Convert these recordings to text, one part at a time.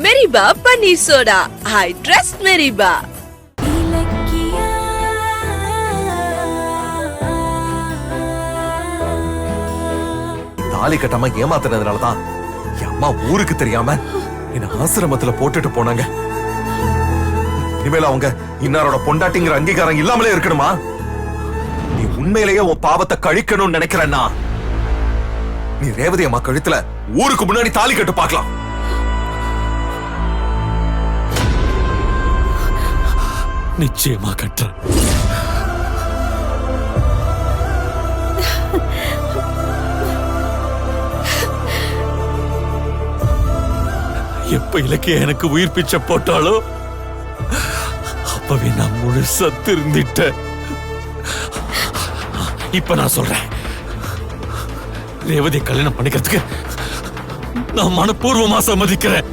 மெரிபா paneer soda. I trust மெரிபா. தாலி கட்டாம ஏமாத்துனதுனாலதான் என் அம்மா ஊருக்கு தெரியாம என்ன ஆசிரமத்துல போட்டுட்டு போனாங்க. இனிமேல அவங்க இன்னாரோட பொண்டாட்டிங்கிற அங்கீகாரம் இல்லாமலே இருக்கணுமா? நீ உண்மையிலேயே உன் பாவத்தை கழிக்கணும்னு நினைக்கிறேன்னா நீ ரேவதி அம்மா கழுத்துல ஊருக்கு முன்னாடி தாலி கட்டு பார்க்கலாம். நிச்சயமா கட்டுறேன். எப்ப இலக்கிய எனக்கு உயிர் பிச்சை போட்டாலோ அப்பவே நான் முழுசா திருந்திட்டேன். இப்ப நான் சொல்றேன், ரேவதி கல்யாணம் பண்ணிக்கிறதுக்கு நான் மனப்பூர்வமா சம்மதிக்கிறேன்.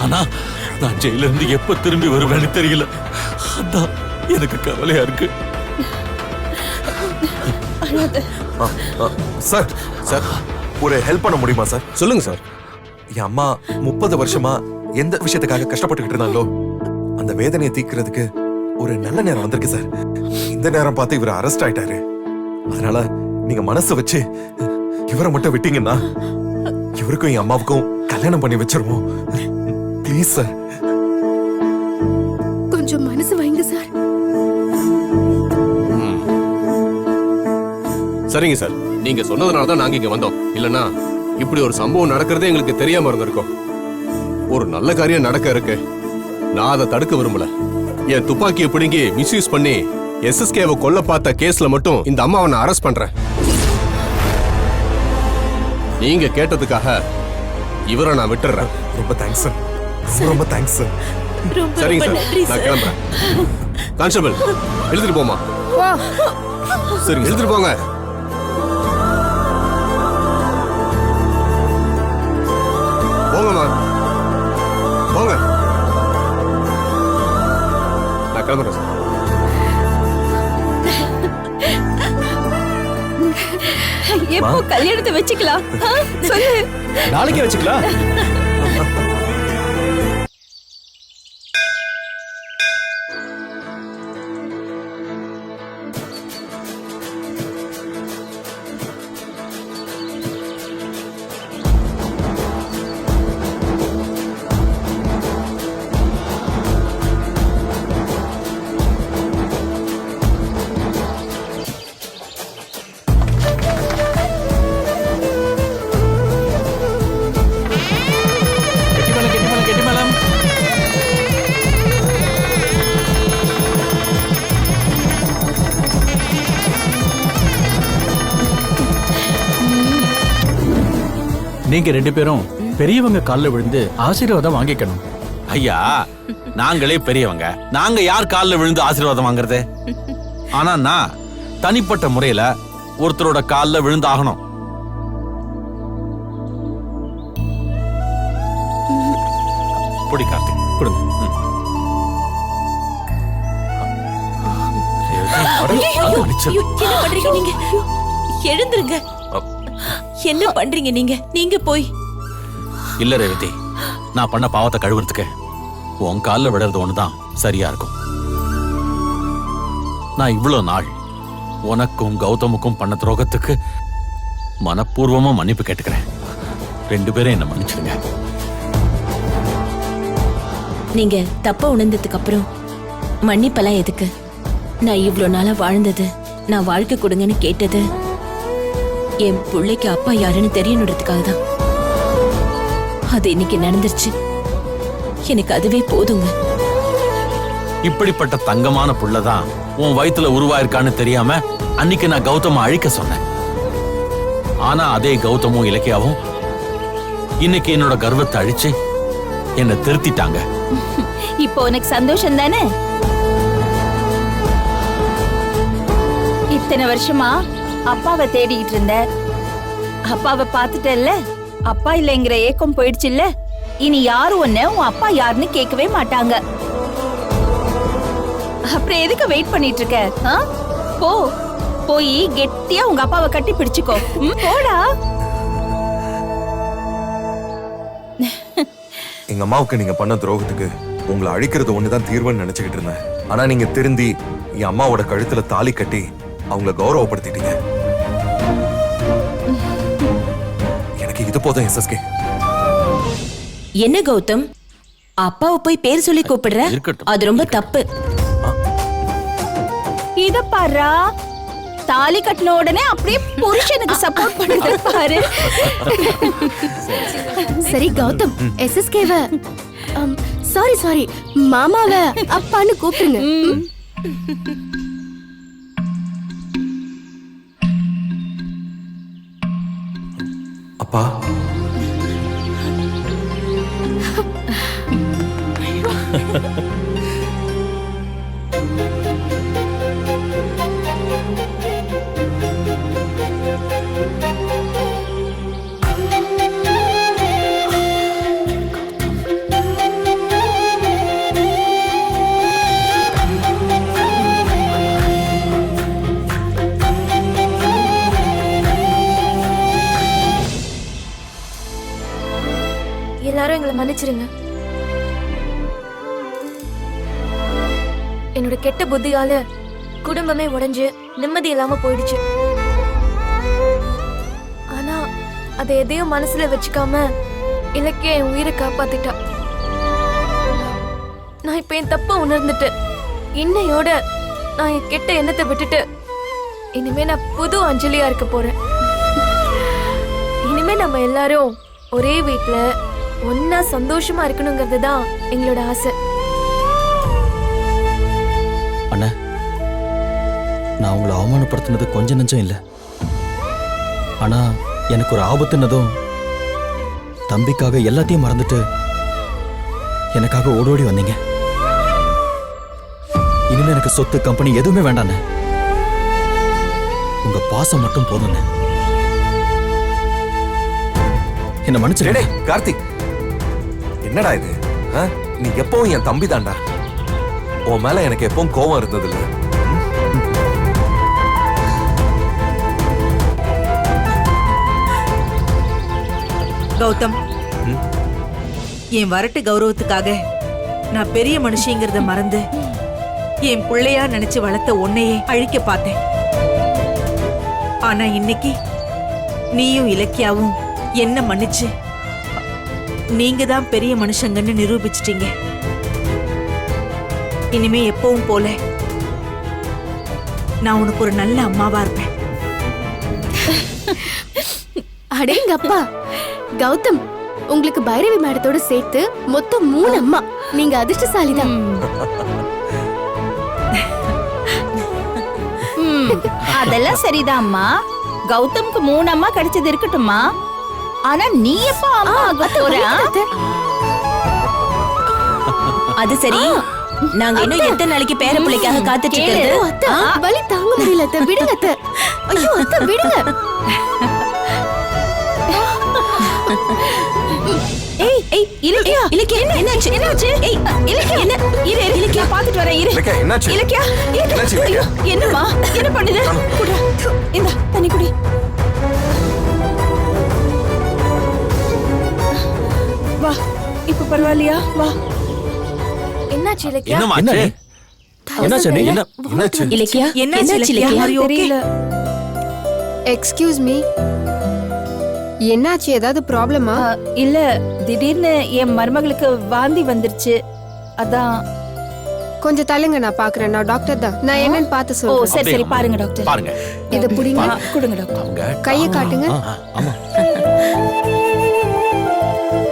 ஆனா நான் ஜெயில இருந்து எப்ப திரும்பி வருவேன்னு தெரியல. அதான் எனக்கு கவலையா இருக்கு. சார் சார் ஒரு ஹெல்ப் பண்ண முடியுமா சார்? சொல்லுங்க சார். என் அம்மா 30 வருஷமா எந்த விஷயத்துக்காக கஷ்டப்பட்டுக்கிட்டு இருந்தாங்களோ அந்த வேதனையை தீர்க்கிறதுக்கு ஒரு நல்ல நேரம் வந்திருக்கு சார். இந்த நேரம் பார்த்து இவர் அரெஸ்ட் ஆயிட்டாரு. அதனால நீங்க மனசு வச்சு இவரை மட்டும் விட்டீங்கன்னா இவருக்கும் என் அம்மாவுக்கும் கல்யாணம் பண்ணி வச்சிருவோம். Please sir. கொஞ்சம் மனசு வைங்க சார். சரிங்க சார், நீங்க சொன்னதுனால தான் நாங்க இங்க வந்தோம். இல்லனா இப்படி ஒரு சம்பவம் நடக்கிறதே எங்களுக்கு தெரியாம இருந்திருக்கும். ஒரு நல்ல காரியம் நடக்க இருக்கு, நான் அதை தடுக்க விரும்பல. என் துப்பாக்கியை பிடுங்கி மிஸ்யூஸ் பண்ணி எஸ்எஸ்கேவை கொல்ல பார்த்த கேஸ்ல மட்டும் இந்த அம்மாவை நான் அரெஸ்ட் பண்றேன். நீங்க கேட்டதுக்காக இவரை நான் விட்டுறேன். ரொம்ப தேங்க்ஸ் சார். ரொம்ப தேங்க்ஸ் சார். சரிங்க சார், நான் கிளம்புறேன். கான்ஸ்டபிள் எழுதிட்டு போமா. சரிங்க, எழுதிட்டு போங்க. போங்கம்மா போங்க. நான் கிளம்புறேன் சார். எப்போ கல்யாணத்தை வச்சுக்கலாம்? சொல்லு. நாளைக்கே வச்சுக்கலாம். நீங்க 2 பேரும் பெரியவங்க கால்ல விழுந்து ஆசீர்வாதம் வாங்கிக்கணும். ஐயா, நாங்களே பெரியவங்க, நாங்க யார் காலில் விழுந்து ஆசீர்வாதம் வாங்குறது? ஆனா நான் தனிப்பட்ட முறையில ஒருத்தரோட காலில் விழுந்து ஆகணும். புடி கார்த்திக், கொடுங்க. என்ன பண்றீங்க நீங்க? எழுந்துருங்க. என்ன பண்றீங்க நீங்க? நீங்க போய். இல்ல ரேவதி, நான் பண்ண பாவத்தை கழுவுறதுக்கு உன் காலில் விடுறது ஒண்ணுதான் சரியா இருக்கும். நான் இவ்வளவு நாள் உனக்கும் கௌதமுக்கும் பண்ண துரோகத்துக்கு மனப்பூர்வமா மன்னிப்பு கேட்டுக்கிறேன். 2 பேரும் என்ன மன்னிச்சிடுங்க. நீங்க தப்ப உணர்ந்ததுக்கு அப்புறம் மன்னிப்பெல்லாம் எதுக்கு? நான் இவ்வளவு நாளா வாழ்ந்தது, நான் வாழ்க்கை கொடுங்கன்னு கேட்டது என் பிள்ளைக்கு அப்பா யாருன்னு தெரியணுன்றதுக்காக தான். அது இன்னைக்கு நடந்துருச்சு. எனக்கு அதுவே போதுங்க. இப்படிப்பட்ட தங்கமான புள்ளதான் உன் வயித்துல உருவாயிருக்கான்னு தெரியாம அன்னைக்கு நான் கௌதம அழிக்க சொன்னேன். ஆனா அதே கௌதமும் இலக்கியாவும் இன்னைக்கு என்னோட கர்வத்தை அழிச்சு என்ன திருத்திட்டாங்க. இப்போ உனக்கு சந்தோஷம் தானே? இத்தனை வருஷமா அப்பாவை தேடிட்டு இருந்த, அப்பாவை பார்த்துட்டல்ல, அப்பா இல்லைங்கிற ஏக்கம் போயிடுச்சுல்ல. இனி யாரும் உன்ன உன் அப்பா யாருன்னு கேட்கவே மாட்டாங்க. அப்புறம் எதுக்கு வெயிட் பண்ணிட்டு இருக்க? போ போய் கெட்டியா உங்க அப்பாவை கட்டி பிடிச்சுக்கோ. போடா. எங்க அம்மாவுக்கு நீங்க பண்ண துரோகத்துக்கு உங்களை அழிக்கிறது ஒண்ணுதான் தீர்வுன்னு நினைச்சுக்கிட்டு இருந்தேன். ஆனா நீங்க திருந்தி என் அம்மாவோட கழுத்துல தாலி கட்டி அவங்கள கௌரவப்படுத்திட்டீங்க. எனக்கு இது போதும் எஸ்எஸ்கே. என்ன கௌதம், அப்பாவை போய் பேர் சொல்லி கூப்பிடுற? இருக்கட்டும். அது ரொம்ப தப்பு. இத பாரா, தாலி கட்டின உடனே அப்படியே புருஷனுக்கு சப்போர்ட் பண்ணுது பாரு. சரி கௌதம், எஸ்எஸ்கேவ சாரி மாமாவ அப்பான்னு கூப்பிடுங்க. அப்பா, எல்லாரும் எங்களை மன்னிச்சிருங்க. என்னோட கெட்ட புத்தியால குடும்பமே உடைஞ்சு நிம்மதி இல்லாம போயிடுச்சு. ஆனா அதை எதையும் மனசுல வச்சுக்காம இலக்கிய என் உயிரை காப்பாத்திட்டா. நான் இப்ப என் தப்ப உணர்ந்துட்டு இன்னையோட நான் என் கெட்ட எண்ணத்தை விட்டுட்டு இனிமே நான் புது அஞ்சலியா இருக்க போறேன். இனிமே நம்ம எல்லாரும் ஒரே வீட்ல ஒன்னா சந்தோஷமா இருக்கணுங்கிறது தான் எங்களோட ஆசை. அண்ணா, நான் உங்களை அவமானப்படுத்தினது கொஞ்சம் நஞ்சம் இல்லை. ஆனா எனக்கு ஒரு ஆபத்துனதும் தம்பிக்காக எல்லாத்தையும் மறந்துட்டு எனக்காக ஓடோடி வந்தீங்க. இனிமே எனக்கு சொத்து கம்பெனி எதுவுமே வேண்டாண்ணே. உங்க பாசம் மட்டும் போதுண்ணே. என்ன மன்னிச்சிருடே. கார்த்திக், என்னடா இது? நீ எப்பவும் என் தம்பி தான்டா. உன் மேல எனக்கு எப்பவும் கோபம் இருந்தது இல்ல. கௌதம், என் வரட்டு கௌரவத்துக்காக நான் பெரிய மனுஷங்கிறத மறந்து என் பிள்ளையா நினைச்சு வளர்த்த உன்னையே அழிக்க பார்த்தேன். ஆனா இன்னைக்கு நீயும் இலக்கியாவும் என்ன மன்னிச்சு நீங்க தான் பெரிய மனுஷங்கன்னு நிரூபிச்சிட்டீங்க. இனிமே எப்பவும் போல நான் உனக்கு ஒரு நல்ல அம்மாவா இருப்பேன். அடேங்க அப்பா, கௌதம் உங்களுக்கு பைரவி மேடத்தோட சேர்த்து மொத்தம் 3 அம்மா. நீங்க அதிர்ஷ்டசாலிதான். அதெல்லாம் சரிதான் அம்மா. கௌதம்க்கு 3 அம்மா கிடைச்சது இருக்கட்டும்மா. ஆனா நீ எப்ப அம்மா ஆக போற? அது சரி, நாங்க இன்னும் எத்தனை நாளைக்கு பேர பிள்ளைக்காக காத்துட்டு இருக்கிறது? அத்தை, வலி தாங்க முடியல அத்தை, விடுங்க அத்தை. ஐயோ அத்தை, விடுங்க. ஏய் ஏய் இலக்கியா, இலக்கியா, என்னாச்சு? என்னாச்சு? ஏய் இலக்கியா, என்ன? இரு இலக்கியா, பாத்துட்டு வரேன். இரு இலக்கியா, என்னாச்சு? இலக்கியா, என்னாச்சு இலக்கியா? என்னம்மா என்ன பண்ணுது? குடு, இந்த தண்ணி குடி. வா, இப்ப பரவாயில்லையா? வா. என்னாச்சு இலக்கியா? என்னம்மா என்ன ஆச்சு? என்னாச்சு நீ? என்னாச்சு? இலக்கியா, என்னாச்சு Ilakkiya? Ilakkiya? Are you okay? Excuse me, என்னாச்சு? ஏதாவது ப்ராப்ளமா? இல்ல, திடீர்னு என் மருமகளுக்கு வாந்தி வந்துருச்சு. அதான். கொஞ்சம் தள்ளுங்க, நான் பாக்குறேன். நான் டாக்டர் தான். நான் என்னன்னு பார்த்து ஓ சொல்றேன். சரி சரி, பாருங்க டாக்டர். பாருங்க. இத புடிங்க. கொடுங்க டாக்டர். அவங்க கையை காட்டுங்க. ஆமா.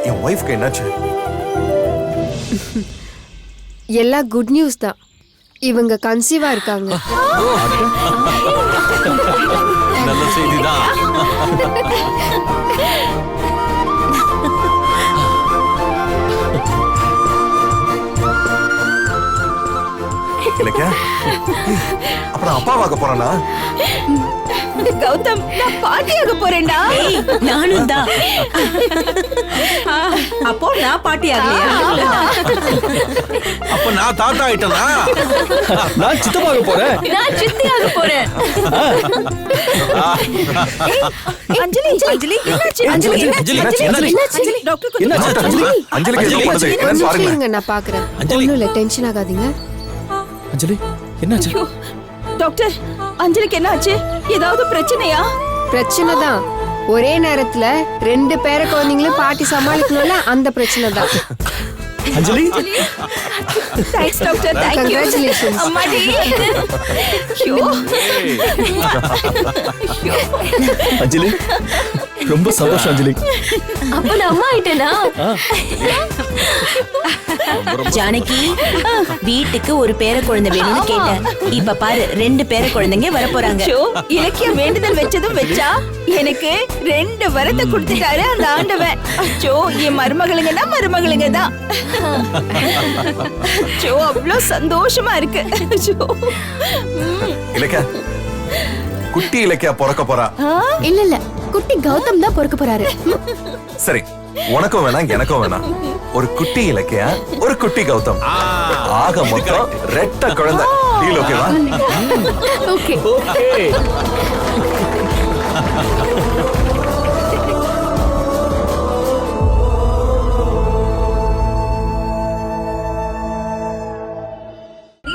என் ஒய்ஃப்க்கு என்னாச்சு? எல்லாம் குட் நியூஸ் தான். இவங்க கன்சீவா இருக்காங்க. நல்ல செய்திதான். இலக்கியா, அப்புறம் அப்பாவாக போறானா? கௌதம் நான் பாட்டியாக போறேன்டா. ஏய், நானும் தான். அப்போ நான் பாட்டி ஆகலையா? அப்ப நான் தாத்தா ஆயிட்டனா? நான் சித்தமாக போறேன். நான் சித்தியாக போறேன். அஞ்சலி அஞ்சலி என்னாச்சு? அஞ்சலி அஞ்சலி, என்னாச்சு? அஞ்சலி, அஞ்சலி டாக்டர் கொஞ்சம் என்னாச்சு? அஞ்சலி அஞ்சலிக்கு எதுவும் பண்ணுது என்னன்னு பாருங்க. இருங்க நான் பாக்குறேன். அஞ்சலி. ஒண்ணும் இல்ல, டென்ஷன் ஆகாதீங்க. அஞ்சலி என்னாச்சு? டாக்டர் அஞ்சலிக்கு என்னாச்சு? ஏதாவது பிரச்சனையா? பிரச்சனை தான். ஒரே நேரத்துல 2 பேர குழந்தைங்களும் பாட்டி சமாளிக்கணும்ல, அந்த பிரச்சனை தான். Anjali thanks doctor, thank you. Congratulations. அம்மாடி. ஐயோ. அஞ்சலி ரொம்ப சந்தோஷம் அஞ்சலி. அப்ப நான் அம்மா ஆயிட்டேனா? ஜானகி, வீட்டுக்கு ஒரு பேர குழந்தை வேணும்னு கேட்டேன். இப்ப பாரு 2 பேர குழந்தைங்க வரப்போறாங்க. ஐயோ, இலக்கிய வேண்டுதல் வச்சதும் வச்சா எனக்கு 2 வரத்தை கொடுத்துட்டாரு அந்த ஆண்டவன். அச்சோ, என் மருமகளுங்கன்னா மருமகளுங்க தான். அச்சோ, அவ்வளவு சந்தோஷமா இருக்கு. அச்சோ. இலக்கியா, குட்டி இலக்கியா பிறக்க போறா. இல்ல இல்ல, குட்டி கௌதம் தான் பொறுக்க போறாரு. சரி, உனக்கும் வேணாம் எனக்கும் வேணாம். ஒரு குட்டி இலக்கியா, ஒரு குட்டி கௌதம். ஆக மொத்தம் 2 குழந்தை. டீல் ஓகேவா? ஓகே.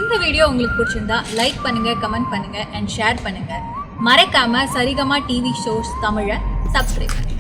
இந்த வீடியோ உங்களுக்கு பிடிச்சிருந்தா லைக் பண்ணுங்க, கமெண்ட் பண்ணுங்க அண்ட் ஷேர் பண்ணுங்க. மறக்காம சரிகமா டிவி ஷோஸ் தமிழை சப்ஸ்கிரைப் பண்ணுங்க.